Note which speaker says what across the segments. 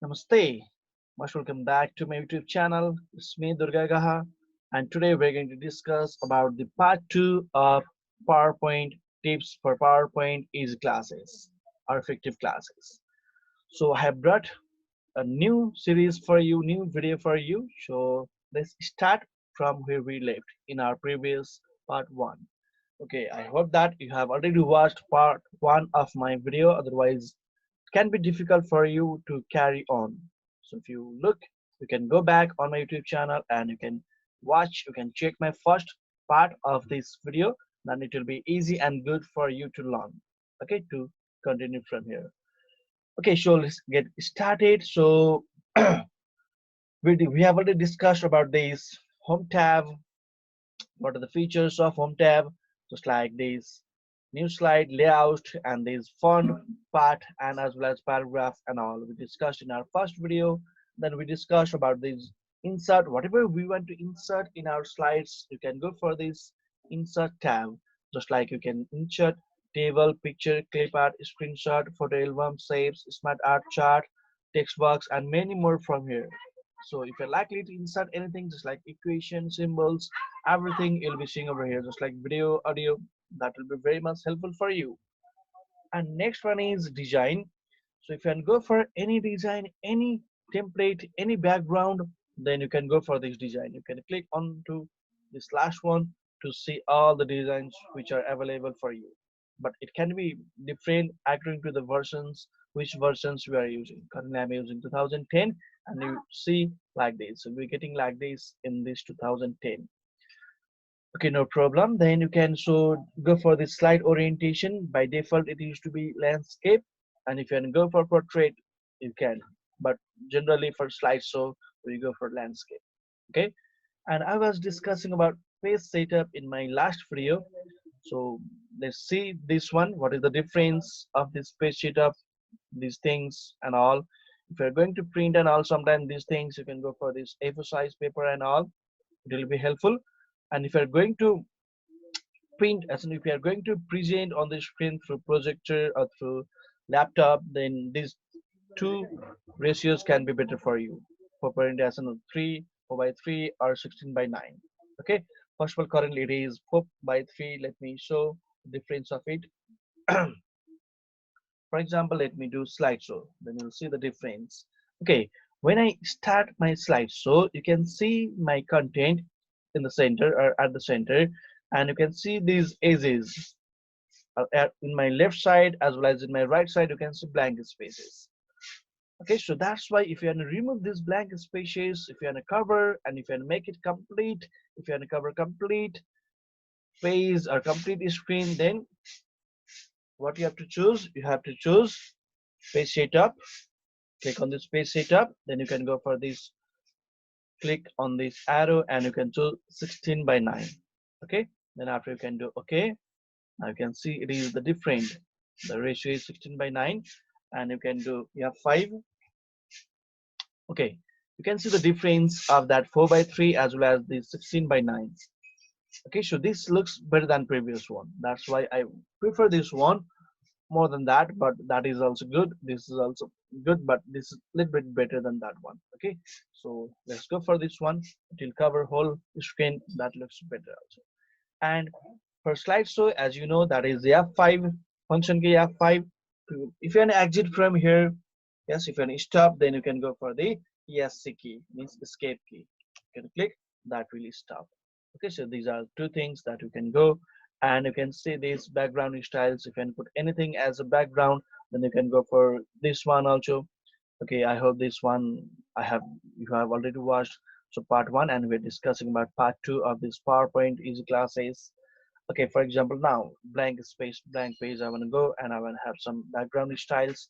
Speaker 1: Namaste. Most welcome back to my YouTube channel. It's me Durga Gaha, and today we're going to discuss about the part 2 of PowerPoint tips for PowerPoint easy classes or effective classes. So I have brought a new series for you, new video for you. So let's start from where we left in our previous part 1. Okay, I hope that you have already watched part 1 of my video, otherwise can be difficult for you to carry on. So if you look, you can go back on my YouTube channel and you can watch, you can check my first part of this video, then it will be easy and good for you to learn. Okay, to continue from here. Okay, so let's get started. So we have already discussed about this home tab, what are the features of home tab, just like this new slide layout and this font part and as well as paragraph and all we discussed in our first video. Then we discussed about this insert, whatever we want to insert in our slides, you can go for this insert tab, just like you can insert table, picture, clip art, screenshot, photo album, saves, smart art chart, text box and many more from here. So if you're likely to insert anything just like equation, symbols, everything you'll be seeing over here, just like video, audio, that will be very much helpful for you. And next one is design. So if you can go for any design, any template, any background, then you can go for this design. You can click on to this last one to see all the designs which are available for you. But it can be different according to the versions, which versions we are using. Currently I'm using 2010 and you see like this. So we're getting like this in this 2010. Okay, no problem. Then you can so go for the slide orientation. By default, it used to be landscape, and if you can go for portrait, you can. But generally for slideshow, we go for landscape. Okay, and I was discussing about page setup in my last video. So let's see this one. What is the difference of this page setup, these things and all? If you're going to print and all, sometimes these things you can go for this A4 size paper and all. It will be helpful. And if you're going to print, as in if you are going to present on the screen through projector or through laptop, then these two ratios can be better for you. For print as in 3 4 by 3 or 16 by 9. Okay, first of all currently it is 4 by 3. Let me show the difference of it. For example, let me do slideshow, then you'll see the difference. Okay, when I start my slideshow, you can see my content in the center or at the center, and you can see these edges in my left side as well as in my right side. You can see blank spaces. Okay, so that's why if you want to remove these blank spaces, if you want to cover and if you want to make it complete, if you want to cover complete page or complete screen, then what you have to choose, you have to choose page setup. Click on this page setup, then you can go for this, click on this arrow and you can choose 16 by 9. Okay, then after you can do okay. Now you can see it is the different, the ratio is 16 by 9 and you can do F5. Okay, you can see the difference of that 4 by 3 as well as the 16 by 9. Okay, so this looks better than previous one, that's why I prefer this one more than that, but that is also good. This is also good, but this is a little bit better than that one. Okay, so let's go for this one. It will cover whole screen, that looks better also. And for slideshow, as you know, that is the F5 function key. F5, if you want to exit from here, yes, if you want to stop, then you can go for the ESC key, means escape key. You can click, that will stop. Okay, so these are two things that you can go, and you can see these background styles. If you can put anything as a background, then you can go for this one also. Okay, I hope this one you have already watched. So part 1, and we're discussing about part 2 of this PowerPoint easy classes. Okay, for example, now blank space, blank page, I want to go and I want to have some background styles.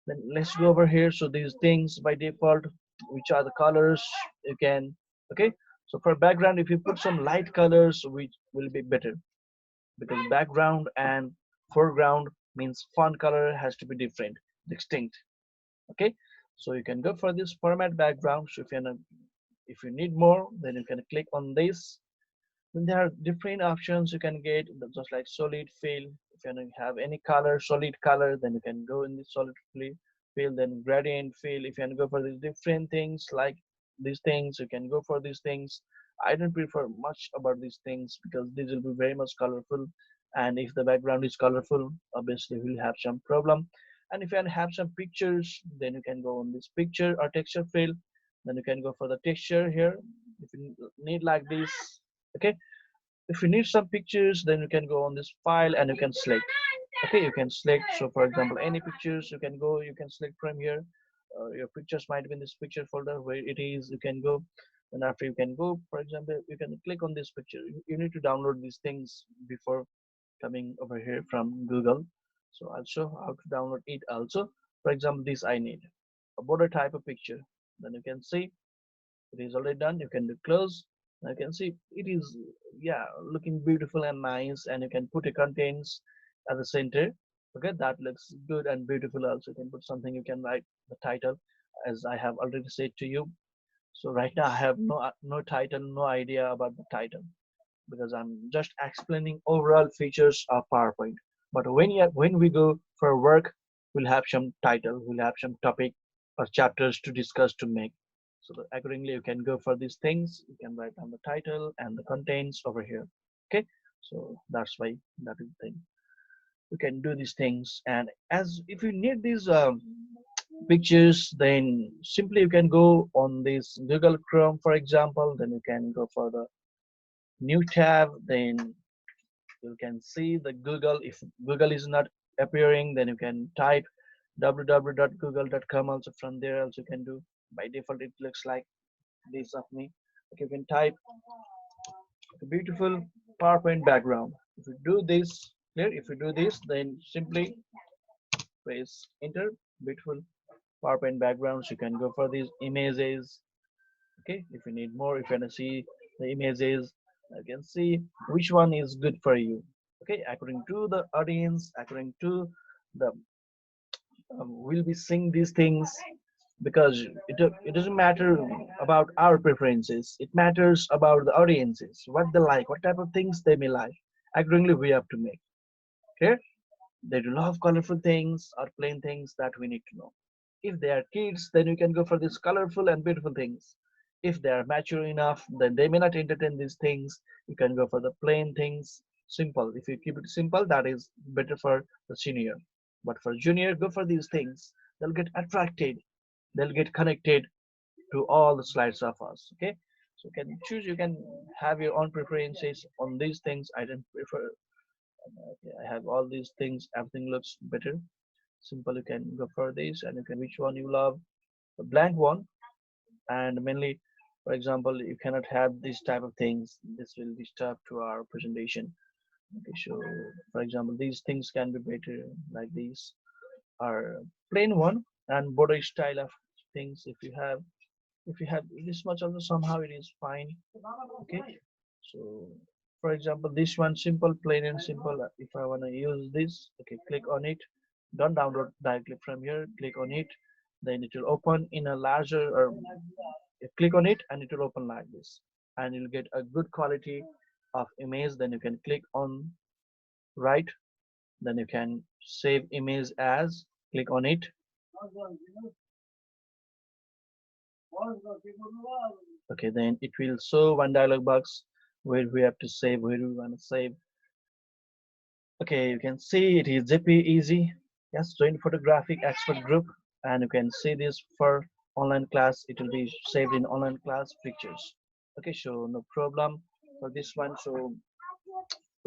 Speaker 1: Then let's go over here. So these things by default, which are the colors you can. Okay, so for background, if you put some light colors, which will be better, because background and foreground means font color has to be different, distinct. Okay, so you can go for this format background. So if you need more, then you can click on this. Then there are different options you can get, just like solid fill. If you have any color, solid color, then you can go in the solid fill. fill, then gradient fill. If you can go for these different things like these things, you can go for these things. I don't prefer much about these things because these will be very much colorful, and if the background is colorful, obviously we'll have some problem. And if you can have some pictures, then you can go on this picture or texture fill, then you can go for the texture here if you need like this. Okay, if you need some pictures, then you can go on this file and you can select. Okay, you can select. So for example, any pictures you can go, you can select from here. Your pictures might be in this picture folder where it is, you can go. And after you can go, for example, you can click on this picture. You need to download these things before coming over here from Google. So I'll show how to download it also. For example, this I need a border type of picture. Then you can see it is already done. You can do close. You can see it is, yeah, looking beautiful and nice, and you can put a contents at the center. Okay, that looks good and beautiful. Also you can put something, you can write the title as I have already said to you. So right now I have no title, no idea about the title because I'm just explaining overall features of PowerPoint. But when we go for work, we'll have some title, we'll have some topic or chapters to discuss to make. So that accordingly, you can go for these things. You can write down the title and the contents over here. Okay, so that's why that is the thing. You can do these things, and as if you need these pictures, then simply you can go on this Google Chrome, for example. Then you can go for the new tab. Then you can see the Google. If Google is not appearing, then you can type www.google.com. Also from there also you can do. By default it looks like this of me. Okay, you can type a beautiful PowerPoint background. If you do this here, if you do this, then simply press enter. Beautiful PowerPoint backgrounds. You can go for these images. Okay, if you need more, if you want to see the images, you can see which one is good for you. Okay, according to the audience, according to the we'll be seeing these things because it doesn't matter about our preferences, it matters about the audiences, what they like, what type of things they may like. Accordingly we have to make clear. They do love colorful things or plain things, that we need to know. If they are kids, then you can go for these colorful and beautiful things. If they are mature enough, then they may not entertain these things. You can go for the plain things, simple. If you keep it simple, that is better for the senior. But for junior, go for these things. They'll get attracted. They'll get connected to all the slides of us. Okay. So you can choose. You can have your own preferences on these things. I don't prefer. Okay, I have all these things. Everything looks better. Simple. You can go for this, and you can which one you love. The blank one, and mainly, for example, you cannot have this type of things. This will disturb to our presentation. Okay, so for example, these things can be better like these, are plain one, and border style of things. If you have this much also, somehow it is fine. Okay, so for example, this one simple, plain and simple. If I want to use this, okay, click on it. Don't download directly from here. Click on it, then it will open in a larger, or you click on it and it will open like this, and you'll get a good quality of image. Then you can click on right, then you can save image as, click on it. Okay, then it will show one dialog box where we have to save, where we want to save. Okay, you can see it is JP easy. Yes, join photographic expert group, and you can see this for online class. It will be saved in online class pictures. Okay, so no problem for this one. So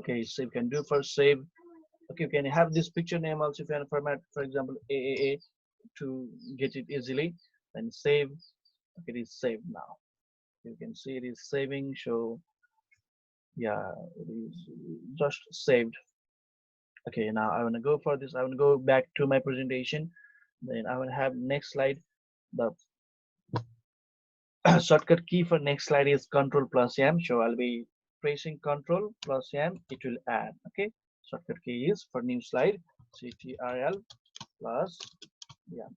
Speaker 1: okay, so you can do for save. Okay, you can have this picture name also if you want to format, for example, AAA to get it easily. Then save. Okay, it is saved now. You can see it is saving. So yeah, it is just saved. Okay, now I want to go for this. I want to go back to my presentation. Then I will have next slide. The shortcut key for next slide is Control plus M. So I'll be pressing Control plus M. It will add. Okay, shortcut key is for new slide CTRL plus, yeah,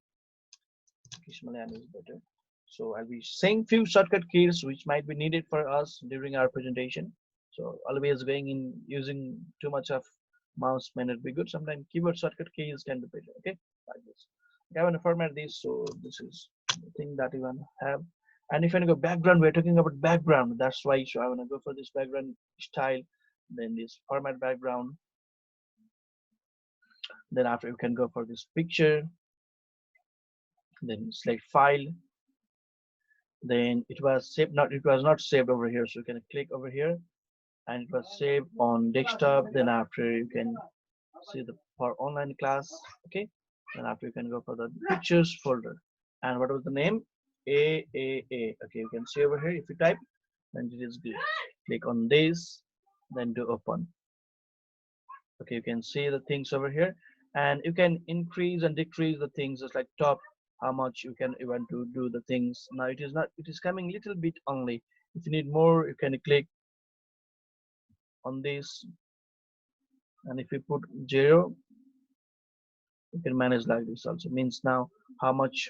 Speaker 1: small M is better. So I'll be saying few shortcut keys which might be needed for us during our presentation. So always going in using too much of mouse may not be good. Sometimes keyboard shortcut keys can be better. Okay, like this. I want to format this, so this is the thing that you want to have. And if you want to go background, we're talking about background. That's why. So I want to go for this background style. Then this format background. Then after you can go for this picture. Then select file. Then it was saved. Not it was not saved over here. So you can click over here, and it was saved on desktop. Then after you can see the for online class. Okay. Then after you can go for the pictures folder. And what was the name? AAA. Okay, you can see over here. If you type, then it is good. Click on this, then do open. Okay, you can see the things over here, and you can increase and decrease the things just like top how much you want to do the things. Now it is not, it is coming little bit only. If you need more, you can click on this, and if you put 0, you can manage like this also. Means now how much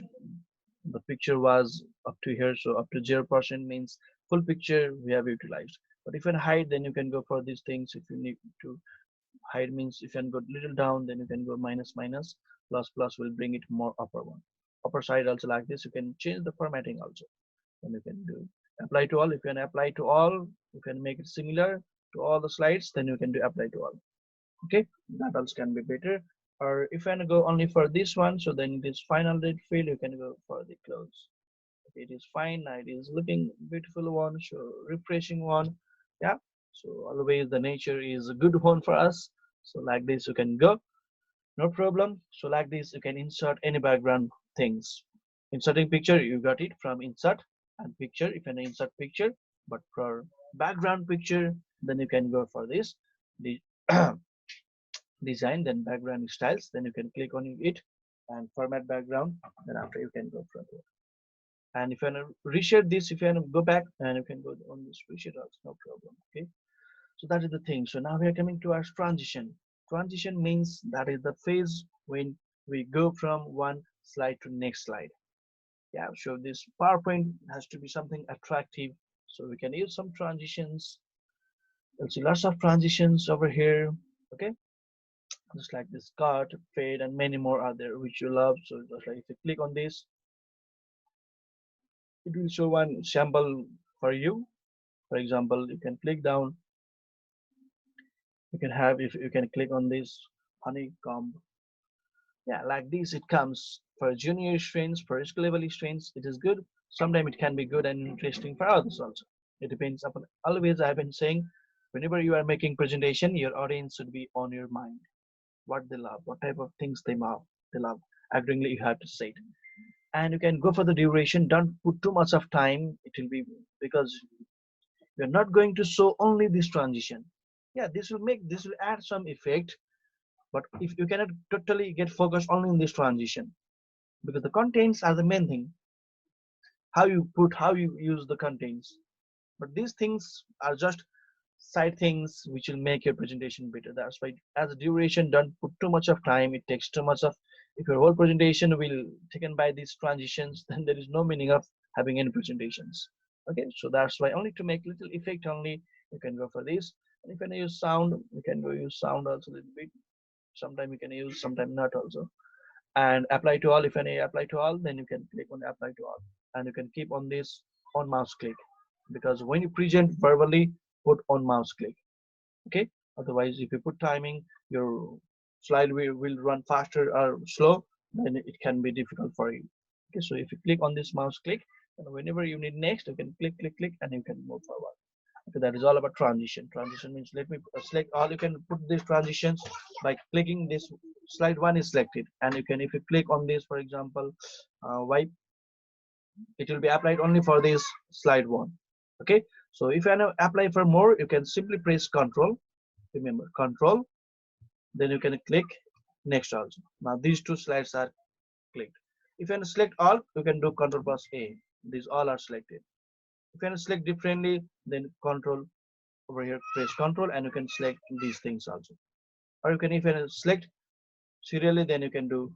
Speaker 1: the picture was up to here, so up to 0% means full picture we have utilized. But if you can hide, then you can go for these things. If you need to hide, means if you can go little down, then you can go minus minus, plus plus will bring it more upper one, upper side also like this. You can change the formatting also, and you can do apply to all. If you can apply to all, you can make it similar to all the slides, then you can do apply to all. Okay, that also can be better. Or if you want to go only for this one, so then this final date field you can go for the close. Okay, it is fine now, it is looking beautiful one, so refreshing one. Yeah, so always the nature is a good one for us. So like this you can go, no problem. So like this you can insert any background things. Inserting picture, you got it from insert and picture. If you can insert picture, but for background picture, then you can go for this the design, then background styles, then you can click on it and format background. Then after you can go from there. And if you want to reshare this, if you want to go back, and you can go on this reshare also, no problem. Okay, so that is the thing. So now we are coming to our transition. Transition means that is the phase when we go from one slide to next slide. Yeah, so this PowerPoint has to be something attractive, so we can use some transitions. You'll see lots of transitions over here. Okay, just like this cut, fade, and many more are there which you love. So just like if you click on this, it will show one sample for you. For example, you can click down, you can have, if you can click on this honeycomb. Yeah, like this it comes for junior students, for skill level students it is good. Sometimes it can be good and interesting for others also. It depends upon, always I've been saying, whenever you are making presentation, your audience should be on your mind, what they love, what type of things they love. Accordingly you have to say it. And you can go for the duration, don't put too much of time, it will be, because you're not going to show only this transition. Yeah, this will add some effect, but if you cannot totally get focused only in this transition, because the contents are the main thing, how you put, how you use the contents. But these things are just side things which will make your presentation better. That's why as a duration, don't put too much of time, it takes too much of, if your whole presentation will taken by these transitions, then there is no meaning of having any presentations. Okay, so that's why only to make little effect only you can go for this. And if you can use sound, you can go use sound also a little bit. Sometime you can use, sometime not also. And apply to all, if any apply to all, then you can click on apply to all, and you can keep on this on mouse click, because when you present verbally, put on mouse click. Okay, otherwise if you put timing, your slide will run faster or slow, then it can be difficult for you. Okay, so if you click on this mouse click, and whenever you need next, you can click click click and you can move forward. Okay, that is all about transition. Transition means, let me select all, you can put these transitions by clicking this. Slide 1 is selected, and you can, if you click on this, for example, wipe, it will be applied only for this slide 1. Okay, so if you want to apply for more, you can simply press control, remember control, then you can click next also. Now these two slides are clicked. If you want to select all, you can do control plus A, these all are selected. If you want to select differently, then control over here, press control, and you can select these things also. Or you can, if you select serially, then you can do,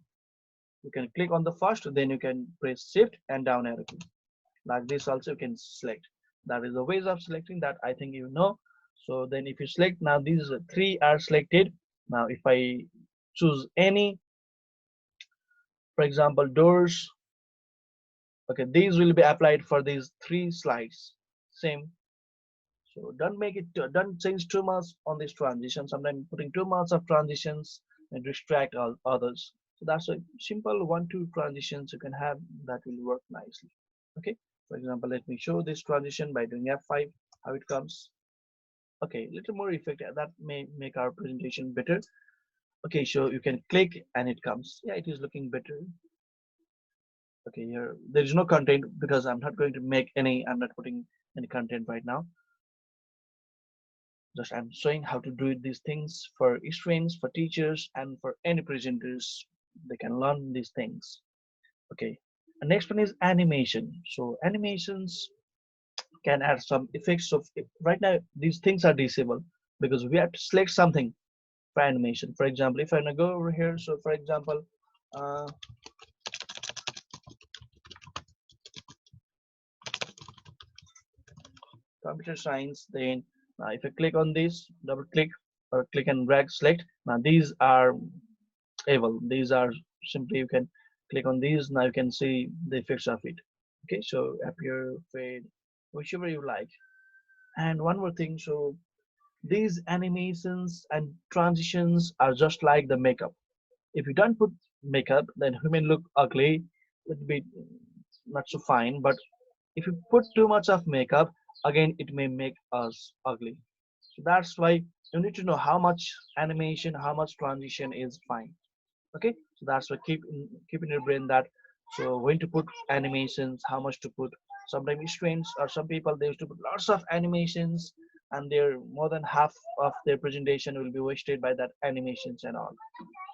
Speaker 1: you can click on the first, then you can press shift and down arrow key. Like this also you can select. That is the ways of selecting that, I think you know. So then if you select, now these three are selected. Now if I choose any, For example, doors. Okay, these will be applied for these three slides. Same. So don't change too much on this transition. Sometimes putting too much of transitions and distract all others. So that's a simple 1-2 transitions you can have that will work nicely. Okay. For example, let me show this transition by doing F5, how it comes. Okay, little more effect that may make our presentation better. Okay, so you can click and it comes. Yeah, it is looking better. Okay, here there is no content because I'm not going to make any. I'm not putting any content right now. Just I'm showing how to do these things for students, for teachers, and for any presenters. They can learn these things. Okay. The next one is animation. So animations can add some effects. So right now these things are disabled because we have to select something for animation. For example, if I go over here, so for example, uh, computer science, then if I click on this, double click or click and drag select. Now these are able. These are simply you can click on these. Now you can see the effects of it. Okay, so appear, fade, whichever you like. And one more thing, so these animations and transitions are just like the makeup. If you don't put makeup, then human look ugly. It'd be not so fine. But if you put too much of makeup, again it may make us ugly. So that's why you need to know how much animation, how much transition is fine. Okay, so that's why keep in your brain that so when to put animations, how much to put. Sometimes students or some people they used to put lots of animations and their more than half of their presentation will be wasted by that animations and all.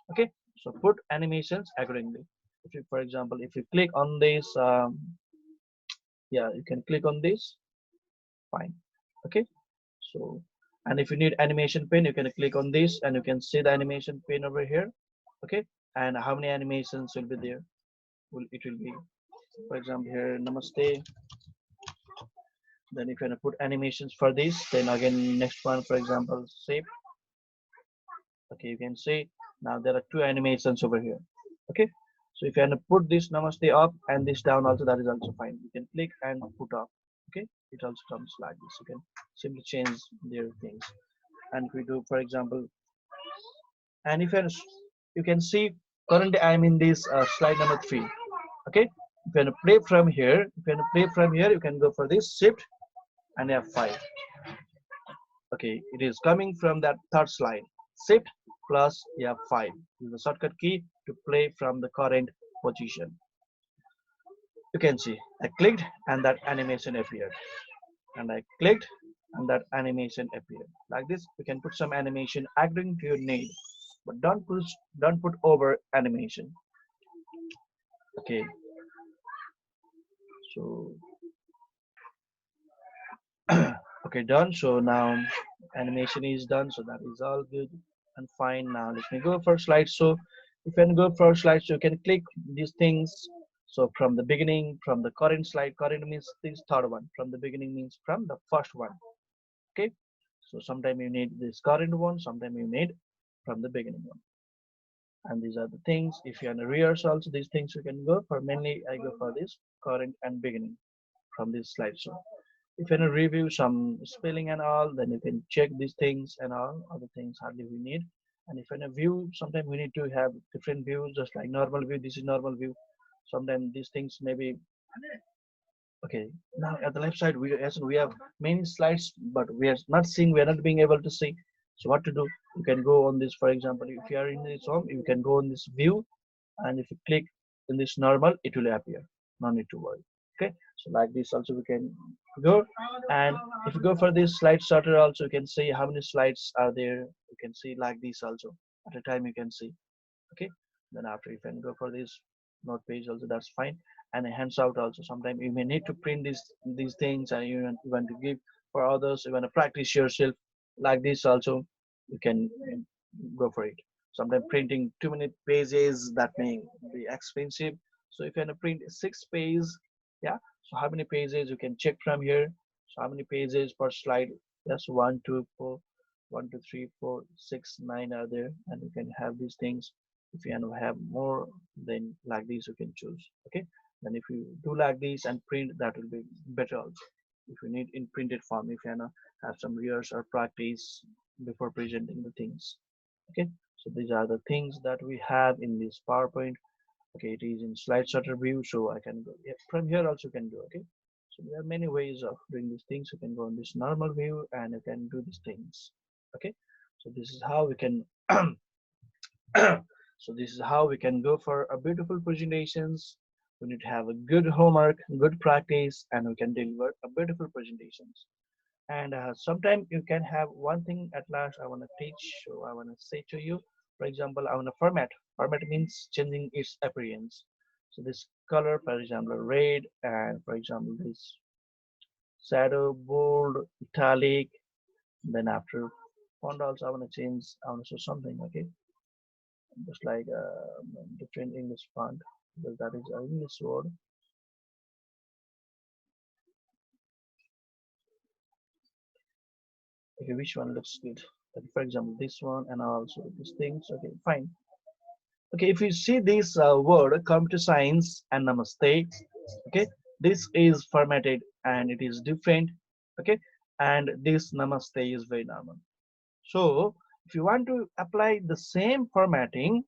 Speaker 1: Okay, so put animations accordingly. If you, for example, if you click on this, yeah, you can click on this, fine. Okay, so and if you need animation pin, you can click on this and you can see the animation pin over here. Okay, and how many animations will be there? It will be, for example, here namaste. Then if you want to put animations for this, then again next one, for example, save. Okay, you can see now there are two animations over here. Okay, so if you want to put this namaste up and this down also, that is also fine. You can click and put up. Okay, it also comes like this. You can simply change their things. And if we do, for example, and if you can see currently I'm in this slide number 3. Okay, if you want to play from here, you can go for this shift and F5. Okay, it is coming from that third slide. Shift plus F5 is the shortcut key to play from the current position. You can see I clicked and that animation appeared, and I clicked and that animation appeared. Like this, you can put some animation according to your need, but don't put over animation. Okay, so okay, done. So now animation is done, so that is all good and fine. Now let me go for slides. So if you can go for slides, you can click these things. So from the beginning, from the current slide, current means this third one. From the beginning means from the first one. Okay, so sometime you need this current one, sometime you need from the beginning one. And these are the things. If you're in a rehearse also, these things you can go for. Mainly I go for this current and beginning from this slide. So if you want to review some spelling and all, then you can check these things and all other things hardly we need. And if you want to view, sometimes we need to have different views, just like normal view. This is normal view. Sometimes these things maybe okay. Now at the left side, we have many slides, but we are not seeing. We are not being able to see. So what to do? You can go on this. For example, if you are in this home, you can go on this view, and if you click in this normal, it will appear. No need to worry. Okay, so like this also we can go, and if you go for this slide sorter also, you can see how many slides are there. You can see like this also at a time you can see. Okay, then after you can go for this note page also, that's fine. And a hands out also, sometimes you may need to print these things and you want to give for others, you want to practice yourself. Like this also you can go for it. Sometimes printing too many pages, that may be expensive. So if you want to print 6 pages, yeah, so how many pages you can check from here. So how many pages per slide? Yes, 1 2 4 1 2 3 4 6 9 are there, and you can have these things. If you want to have more, then like this you can choose. Okay, then if you do like this and print, that will be better also. If you need in printed form, if you want to have some rehearse or practice before presenting the things. Okay, so these are the things that we have in this PowerPoint. Okay, it is in slide sorter view, so I can go, yeah, from here also can do. Okay, so there are many ways of doing these things. You can go on this normal view and you can do these things. Okay, so this is how we can so this is how we can go for a beautiful presentations. We need to have a good homework, good practice, and we can deliver a beautiful presentations. And sometimes you can have one thing at last I want to teach, so I want to say to you. For example, I want to format means changing its appearance. So this color, for example, red, and for example this shadow, bold, italic. Then after font also I want to change, I want to show something. Okay, just like different English font, because that is an English word. Okay, which one looks good? Okay, for example this one, and also these things. Okay, fine. Okay, if you see this word computer science and namaste, okay, this is formatted and it is different. Okay, and this namaste is very normal. So if you want to apply the same formatting,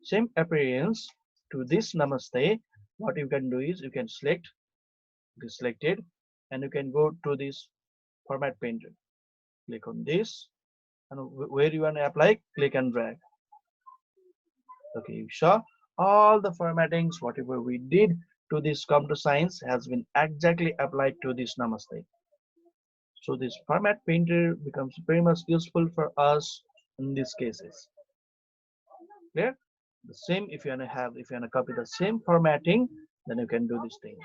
Speaker 1: same appearance to this namaste, what you can do is you can select this selected, and you can go to this format painter, click on this, and where you want to apply, click and drag. Okay, you saw all the formattings, whatever we did to this computer science has been exactly applied to this namaste. So this format painter becomes very much useful for us in these cases. Clear? The same, if you want to have, if you want to copy the same formatting, then you can do these things.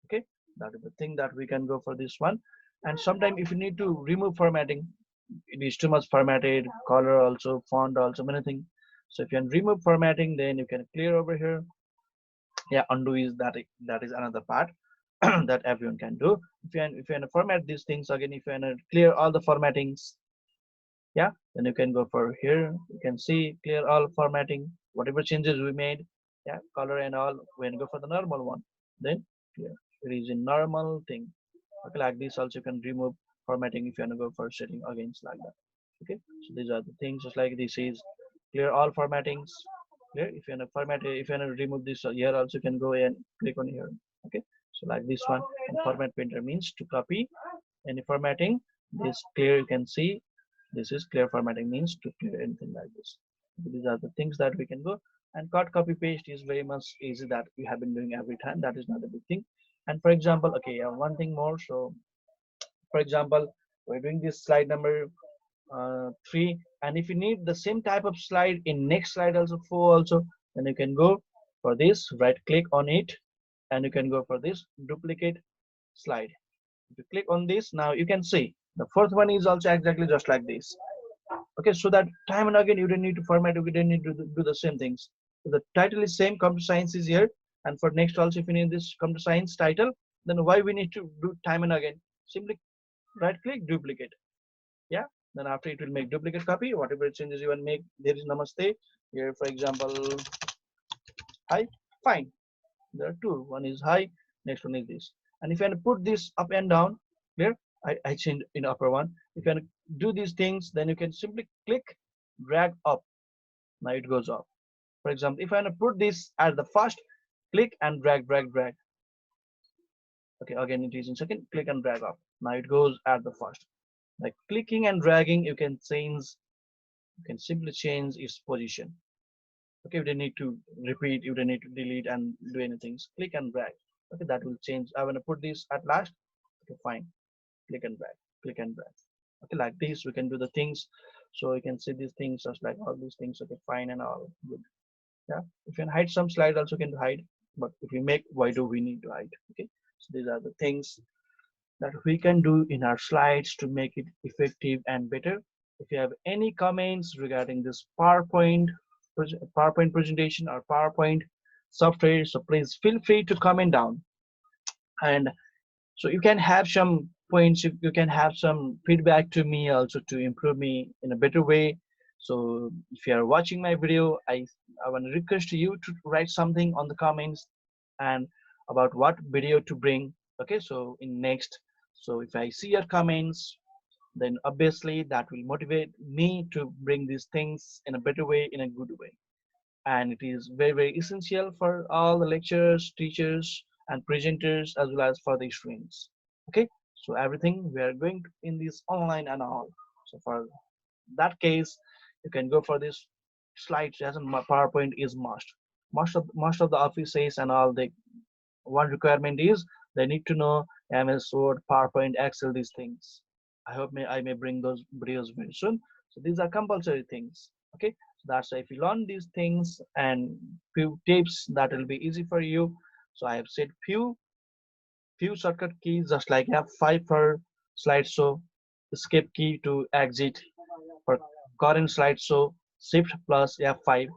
Speaker 1: Okay, that is the thing that we can go for this one. And sometimes if you need to remove formatting, it is too much formatted, color also, font also, many things. So if you can remove formatting, then you can clear over here. Yeah, undo is that is another part that everyone can do. If you want to format these things again, if you want to clear all the formattings, yeah, then you can go for here. You can see clear all formatting, whatever changes we made, yeah, color and all. When you go for the normal one, then clear. It is a normal thing. Okay, like this also you can remove formatting if you want to go for setting against like that. Okay, so these are the things. Just like this is clear all formattings. Clear. If you want to format, if you want to remove this here also, you can go and click on here. Okay, so like this one. And format painter means to copy any formatting. This clear, you can see this is clear formatting means to clear anything like this. These are the things that we can go. And cut, copy, paste is very much easy, that we have been doing every time. That is not a big thing. And for example, okay, one thing more. So for example, we're doing this slide number 3, and if you need the same type of slide in next slide also, 4 also, then you can go for this, right click on it, and you can go for this duplicate slide. If you click on this, now you can see the fourth one is also exactly just like this. Okay, so that time and again you don't need to format, you don't need to do the same things. So the title is same, computer science is here, and for next also if you need this computer science title, then why we need to do time and again? Simply right click, duplicate. Yeah, then after it will make duplicate copy, whatever changes you want to make. There is namaste here, for example, hi, fine. There are two, one is hi, next one is this. And if you want to put this up and down, clear, I changed in upper one. If you want to do these things, then you can simply click, drag up, now it goes up. For example, if I want to put this at the first, click and drag. Okay, again it is in second, click and drag up, now it goes at the first. Like clicking and dragging, you can change, you can simply change its position. Okay, you don't need to repeat, you don't need to delete and do anything. Click and drag. Okay, that will change. I want to put this at last. Okay, fine. Click and drag, click and drag. Okay, like this we can do the things. So you can see these things just like all these things. Okay, fine and all good. Yeah, if you can hide some slide also can hide, but if we make, why do we need to hide? Okay, so these are the things that we can do in our slides to make it effective and better. If you have any comments regarding this PowerPoint presentation or PowerPoint software, so please feel free to comment down. And so you can have some points, you can have some feedback to me also to improve me in a better way. So if you are watching my video, I want to request you to write something on the comments and about what video to bring. Okay, so in next, so if I see your comments, then obviously that will motivate me to bring these things in a better way, in a good way. And it is very, very essential for all the lecturers, teachers, and presenters, as well as for the students. Okay, so everything we are going to in this online and all. So for that case, you can go for this slides as a PowerPoint is must. Most of the offices and all, the one requirement is they need to know MS Word, PowerPoint, Excel, these things. I may bring those videos very soon. So these are compulsory things. Okay, so that's why if you learn these things and few tips, that will be easy for you. So I have said few shortcut keys, just like F5 for slideshow, escape key to exit for current slideshow, shift plus F5.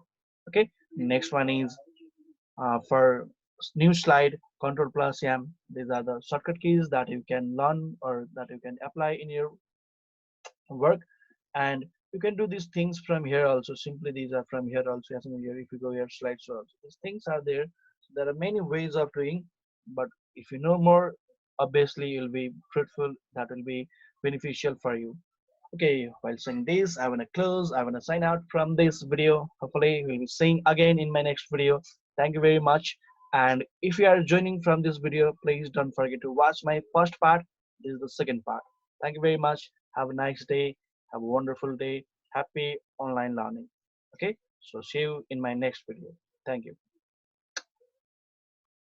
Speaker 1: Okay, next one is for new slide, control plus M. These are the shortcut keys that you can learn or that you can apply in your work. And you can do these things from here also. Simply these are from here also. As in here, if you go here slideshow also, these things are there. So there are many ways of doing, but if you know more, obviously you'll be fruitful. That will be beneficial for you. Okay, while saying this, I want to close. I want to sign out from this video. Hopefully, we'll be seeing again in my next video. Thank you very much. And if you are joining from this video, please don't forget to watch my first part. This is the second part. Thank you very much. Have a nice day. Have a wonderful day. Happy online learning. Okay, so see you in my next video. Thank you.